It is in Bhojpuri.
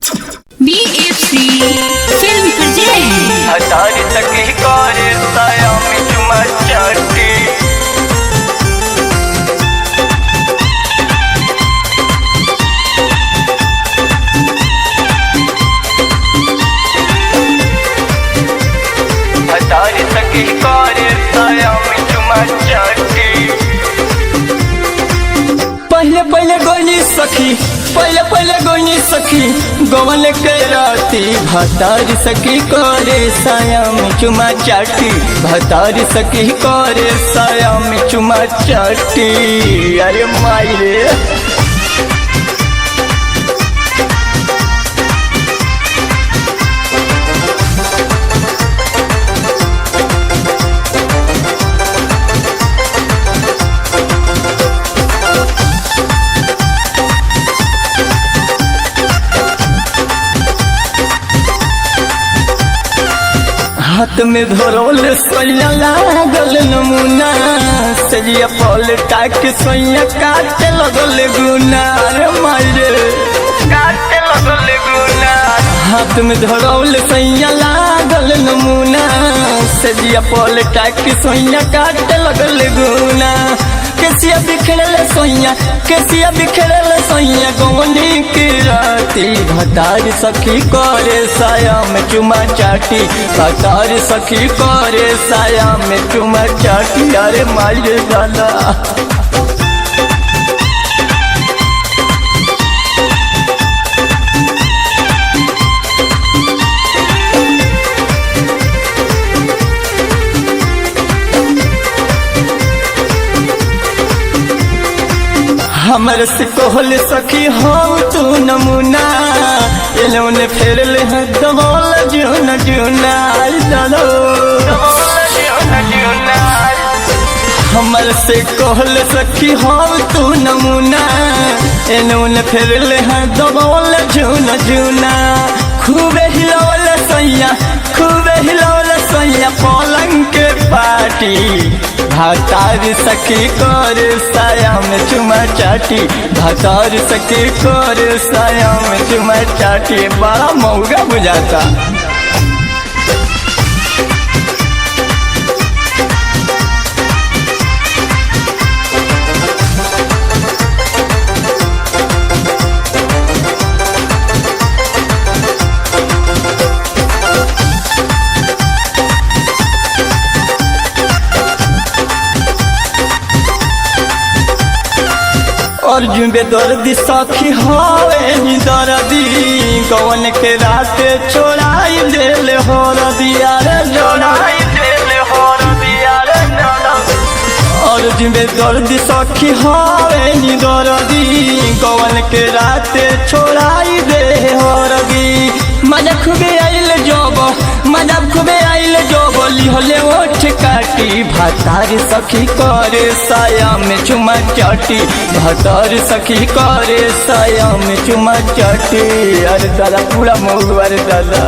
BFC Film presents हटारी सकी करे साया में चुमा चाटी हटारी सकी करे साया में चुमा चाटी पहले पहले गोनी सखी पहले गोनी सखी गवन के राती भतारी सखी करे साया में चुमा चाटी भतारी सखी करे साया में चुमा चाटी। अरे माई रे हाथ में धरोल सोया लागल नमूना सजिया पलटा के सोया काटे लगल गुना। रे मारे काटे लगल गुना हाथ में धरोल सोया लागल नमूना सजिया पलटा के सोया काटे लगल गुना। केसिया बिखरल सोया गोनी की राती भतारी सखी करे साया में चुमा चाटी भतारी सखी करे साया में चुमा चाटी। अरे मारे दादा हमर से कोहल सखी हो तू नमूना एलोने फेर ले दबोल जुना जुना दादो हमर से कोहल सखी हो तू नमूना एलोने फेर ले दबोल जुना जुना। खूबे हिलौल सैया पलंग के पाटी भतारी सखी करे साया में चुमा चाटी भतारी सखी करे साया में चुमा चाटी। बड़ा महंगा बुझाता अर्जुन बे दर्दी सखी हवे नी दर्दी कौन के रात छोड़ाई देले हो दिया रे जोड़ाई देले हो दिया रे अर्जुन बे दर्दी सखी हवे नी दर्दी कौन के रात छोड़ाई दे हो दी। मजा खूबे आइल जब लिहले ओठ काटी भतारी सखी करे साया में चुमा चाटी भतारी सखी करे साया में चुमा चाटी। अरे दादा पूरा मौलवा रे दादा।